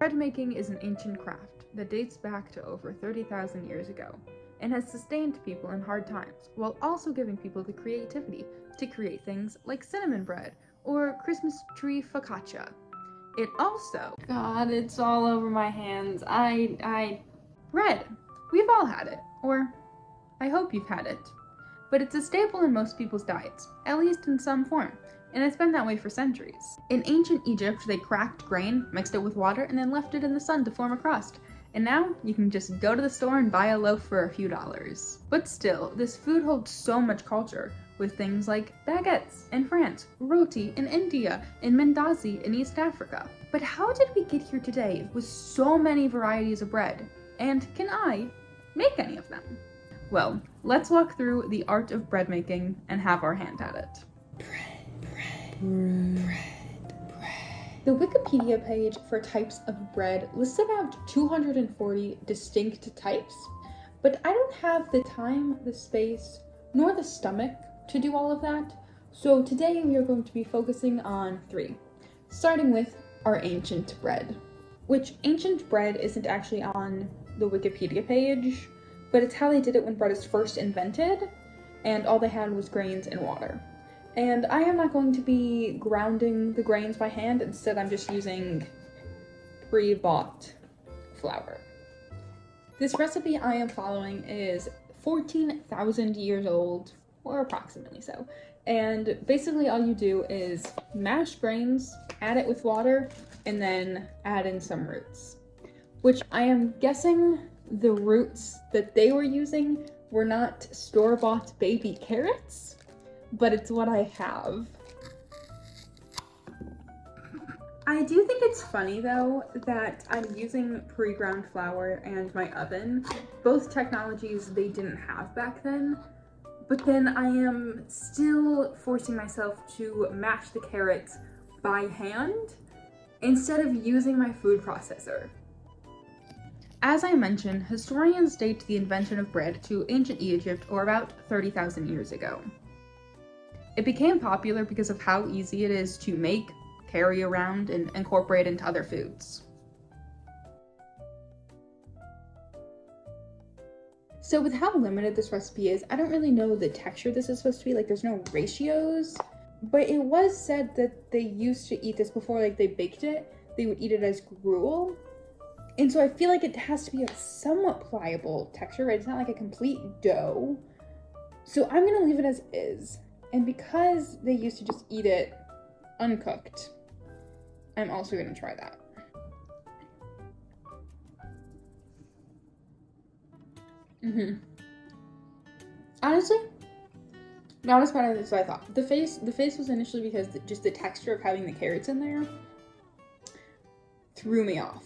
Bread making is an ancient craft that dates back to over 30,000 years ago and has sustained people in hard times, while also giving people the creativity to create things like cinnamon bread or Christmas tree focaccia. It also... God, it's all over my hands. Bread. We've all had it, or I hope you've had it. But it's a staple in most people's diets, at least in some form, and it's been that way for centuries. In ancient Egypt, they cracked grain, mixed it with water, and then left it in the sun to form a crust. And now, you can just go to the store and buy a loaf for a few dollars. But still, this food holds so much culture, with things like baguettes in France, roti in India, and mandazi in East Africa. But how did we get here today with so many varieties of bread? And can I make any of them? Well, let's walk through the art of bread making and have our hand at it. Bread. The Wikipedia page for types of bread lists about 240 distinct types, but I don't have the time, the space, nor the stomach to do all of that, so today we are going to be focusing on 3, starting with our ancient bread, which ancient bread isn't actually on the Wikipedia page, but it's how they did it when bread was first invented, and all they had was grains and water. And I am not going to be grounding the grains by hand, instead I'm just using pre-bought flour. This recipe I am following is 14,000 years old, or approximately so. And basically all you do is mash grains, add it with water, and then add in some roots. Which I am guessing the roots that they were using were not store-bought baby carrots, but it's what I have. I do think it's funny though that I'm using pre-ground flour and my oven, both technologies they didn't have back then, but then I am still forcing myself to mash the carrots by hand instead of using my food processor. As I mentioned, historians date the invention of bread to ancient Egypt, or about 30,000 years ago. It became popular because of how easy it is to make, carry around, and incorporate into other foods. So with how limited this recipe is, I don't really know the texture this is supposed to be, like there's no ratios, but it was said that they used to eat this before like they baked it, they would eat it as gruel. And so I feel like it has to be a somewhat pliable texture, right? It's not like a complete dough. So I'm gonna leave it as is. And because they used to just eat it uncooked, I'm also gonna try that. Honestly, not as bad as I thought. The face was initially because just the texture of having the carrots in there threw me off.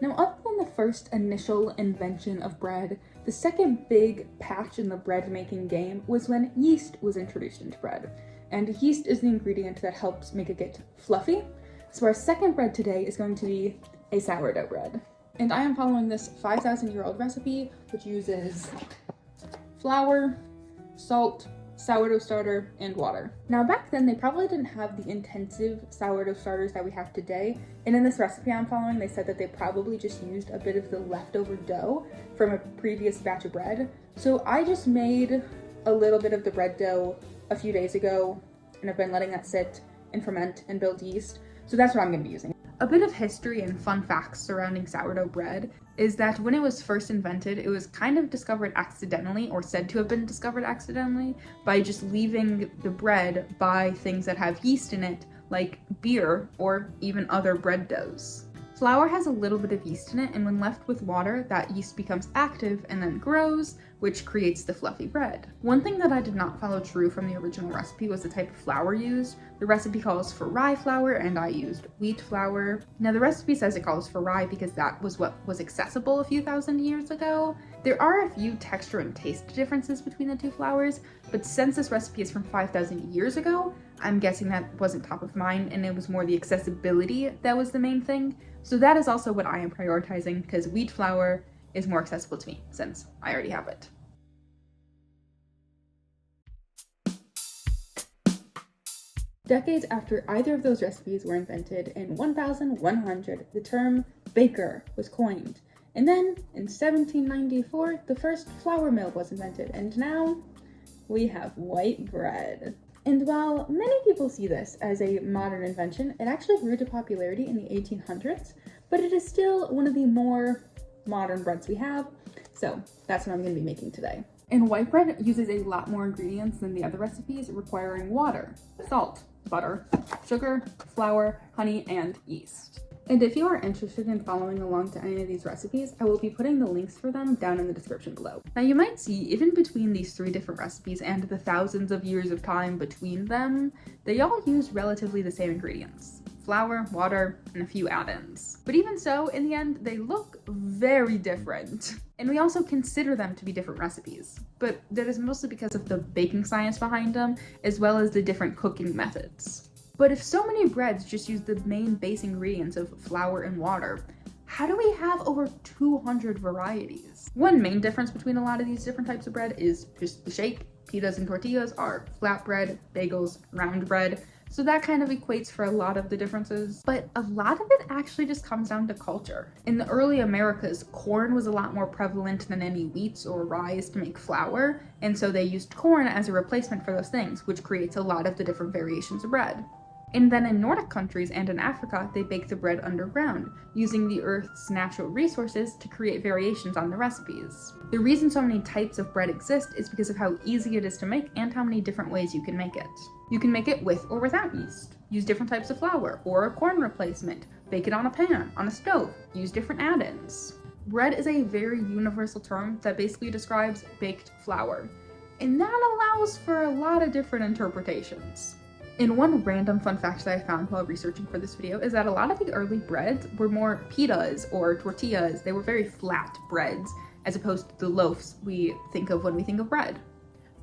Now, other than the first initial invention of bread, the second big patch in the bread making game was when yeast was introduced into bread. And yeast is the ingredient that helps make it get fluffy. So our second bread today is going to be a sourdough bread. And I am following this 5,000-year-old recipe, which uses flour, salt, sourdough starter, and water. Now back then, they probably didn't have the intensive sourdough starters that we have today, and in this recipe I'm following, they said that they probably just used a bit of the leftover dough from a previous batch of bread. So I just made a little bit of the bread dough a few days ago, and I've been letting that sit and ferment and build yeast, so that's what I'm going to be using. A bit of history and fun facts surrounding sourdough bread is that when it was first invented, it was kind of discovered accidentally, or said to have been discovered accidentally, by just leaving the bread by things that have yeast in it, like beer or even other bread doughs. Flour has a little bit of yeast in it, and when left with water, that yeast becomes active and then grows, which creates the fluffy bread. One thing that I did not follow true from the original recipe was the type of flour used. The recipe calls for rye flour, and I used wheat flour. Now the recipe says it calls for rye because that was what was accessible a few thousand years ago. There are a few texture and taste differences between the two flours, but since this recipe is from 5,000 years ago, I'm guessing that wasn't top of mind, and it was more the accessibility that was the main thing. So that is also what I am prioritizing, because wheat flour is more accessible to me since I already have it. Decades after either of those recipes were invented, in 1100, the term baker was coined. And then, in 1794, the first flour mill was invented, and now we have white bread. And while many people see this as a modern invention, it actually grew to popularity in the 1800s, but it is still one of the more modern breads we have, so that's what I'm going to be making today. And white bread uses a lot more ingredients than the other recipes, requiring water, salt, butter, sugar, flour, honey, and yeast. And if you are interested in following along to any of these recipes, I will be putting the links for them down in the description below. Now you might see, even between these 3 different recipes and the thousands of years of time between them, they all use relatively the same ingredients. Flour, water, and a few add-ins. But even so, in the end, they look very different. And we also consider them to be different recipes. But that is mostly because of the baking science behind them, as well as the different cooking methods. But if so many breads just use the main base ingredients of flour and water, how do we have over 200 varieties? One main difference between a lot of these different types of bread is just the shape. Pitas and tortillas are flatbread, bagels, round bread. So that kind of equates for a lot of the differences, but a lot of it actually just comes down to culture. In the early Americas, corn was a lot more prevalent than any wheats or rye to make flour, and so they used corn as a replacement for those things, which creates a lot of the different variations of bread. And then in Nordic countries and in Africa, they bake the bread underground, using the earth's natural resources to create variations on the recipes. The reason so many types of bread exist is because of how easy it is to make and how many different ways you can make it. You can make it with or without yeast, use different types of flour, or a corn replacement, bake it on a pan, on a stove, use different add-ins. Bread is a very universal term that basically describes baked flour, and that allows for a lot of different interpretations. And one random fun fact that I found while researching for this video is that a lot of the early breads were more pitas or tortillas. They were very flat breads, as opposed to the loaves we think of when we think of bread.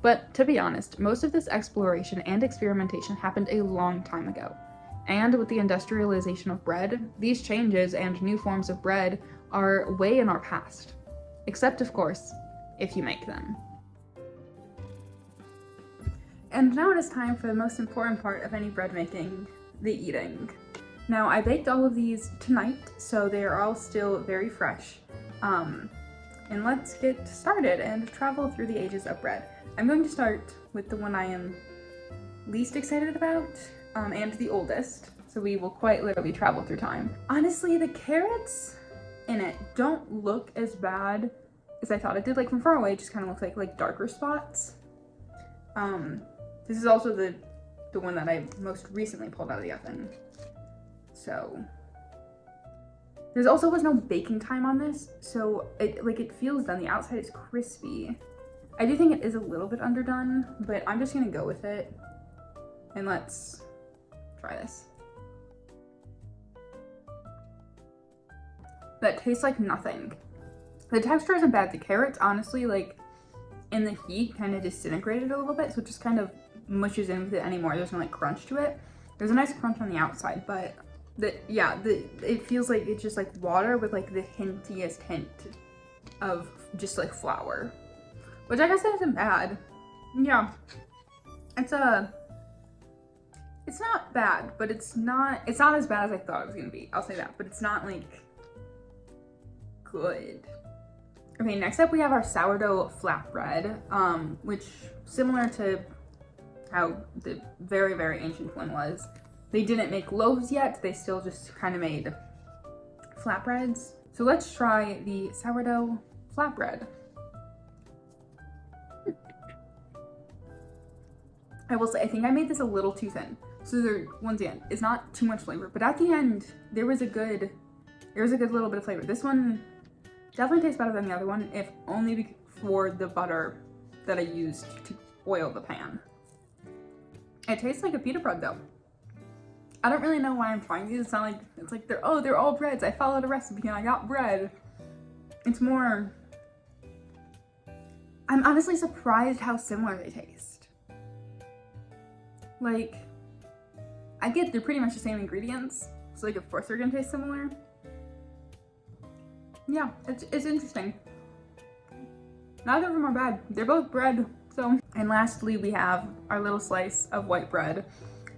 But to be honest, most of this exploration and experimentation happened a long time ago. And with the industrialization of bread, these changes and new forms of bread are way in our past. Except, of course, if you make them. And now it is time for the most important part of any bread making, the eating. Now, I baked all of these tonight, so they are all still very fresh. And let's get started and travel through the ages of bread. I'm going to start with the one I am least excited about, and the oldest, so we will quite literally travel through time. Honestly, the carrots in it don't look as bad as I thought it did. Like from far away, it just kind of looks like darker spots. This is also the one that I most recently pulled out of the oven. So there also was no baking time on this, so it feels done. The outside is crispy. I do think it is a little bit underdone, but I'm just gonna go with it. And let's try this. That tastes like nothing. The texture isn't bad. The carrots, honestly, in the heat, kind of disintegrated a little bit, so it just kind of mushes in with it anymore. There's no crunch to it. There's a nice crunch on the outside, but it feels like it's just like water with the hintiest hint of just flour, which I guess isn't bad. Yeah, it's not bad, but it's not as bad as I thought it was gonna be. I'll say that, but it's not good. Okay, next up we have our sourdough flatbread, which, similar to how the very, very ancient one was, they didn't make loaves yet, they still just kind of made flatbreads. So let's try the sourdough flatbread. I will say, I think I made this a little too thin. So there, once again, it's not too much flavor, but at the end, there was a good little bit of flavor. This one definitely tastes better than the other one, if only for the butter that I used to oil the pan. It tastes like a pita bread though. I don't really know why I'm trying these. It's not like, it's like they're all breads. I followed a recipe and I got bread. It's more, I'm honestly surprised how similar they taste. I get they're pretty much the same ingredients, so of course they're gonna taste similar. Yeah, it's interesting. Neither of them are bad. They're both bread, so. And lastly, we have our little slice of white bread.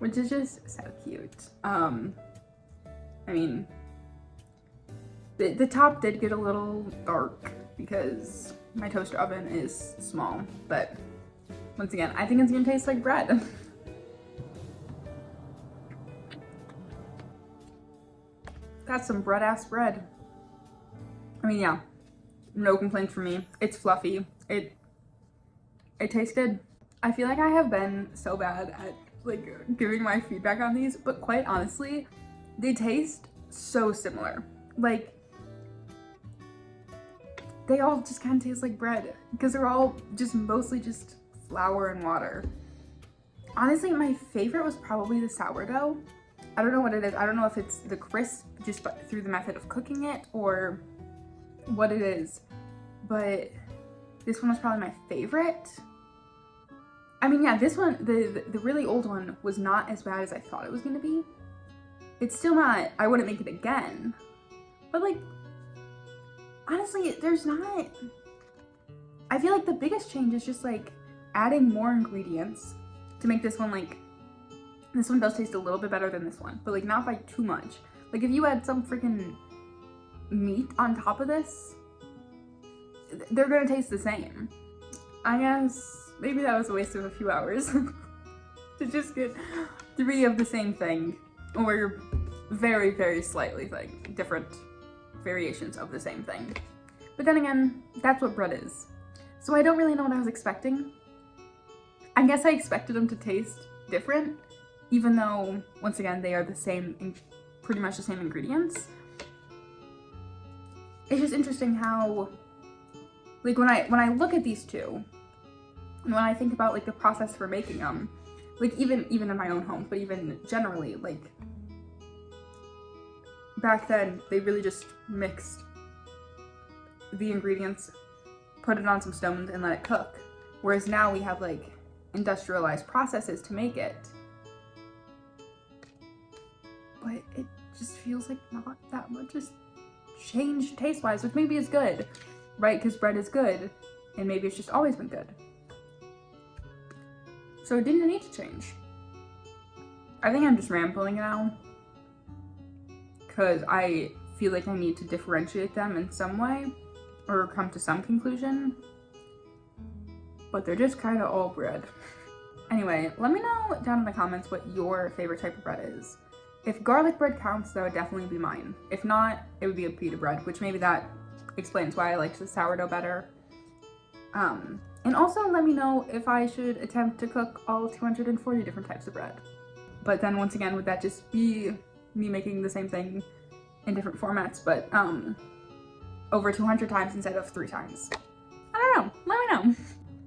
which is just so cute. I mean, the top did get a little dark because my toaster oven is small, but once again, I think it's gonna taste like bread. That's some bread-ass bread. I mean, yeah, no complaints from me. It's fluffy. It tastes good. I feel like I have been so bad at like giving my feedback on these, but quite honestly, they taste so similar. Like, they all just kind of taste like bread because they're all just mostly just flour and water. Honestly, my favorite was probably the sourdough. I don't know what it is. I don't know if it's the crisp just through the method of cooking it or what it is, but this one was probably my favorite. I mean, yeah, this one, the really old one was not as bad as I thought it was gonna be. It's still not, I wouldn't make it again, but like, honestly, there's not, I feel like the biggest change is just like adding more ingredients to make this one like, this one does taste a little bit better than this one, but like not by too much. Like if you add some freaking meat on top of this, they're gonna taste the same. I guess maybe that was a waste of a few hours to just get 3 of the same thing, or very, very slightly like different variations of the same thing. But then again, that's what bread is. So I don't really know what I was expecting. I guess I expected them to taste different, even though, once again, they are the same, pretty much the same ingredients. It's just interesting how, like when I look at these two, and when I think about like the process for making them, like even in my own home, but even generally, like back then they really just mixed the ingredients, put it on some stones and let it cook. Whereas now we have like industrialized processes to make it. But it just feels like not that much has changed taste-wise, which maybe is good, right? Because bread is good, and maybe it's just always been good. So it didn't need to change. I think I'm just rambling now, because I feel like I need to differentiate them in some way, or come to some conclusion. But they're just kind of all bread. Anyway, let me know down in the comments what your favorite type of bread is. If garlic bread counts, that would definitely be mine. If not, it would be a pita bread, which maybe that explains why I liked the sourdough better. And also let me know if I should attempt to cook all 240 different types of bread. But then once again, would that just be me making the same thing in different formats, but over 200 times instead of 3 times? I don't know, let me know.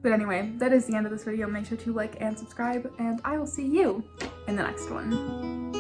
But anyway, that is the end of this video. Make sure to like and subscribe, and I will see you in the next one.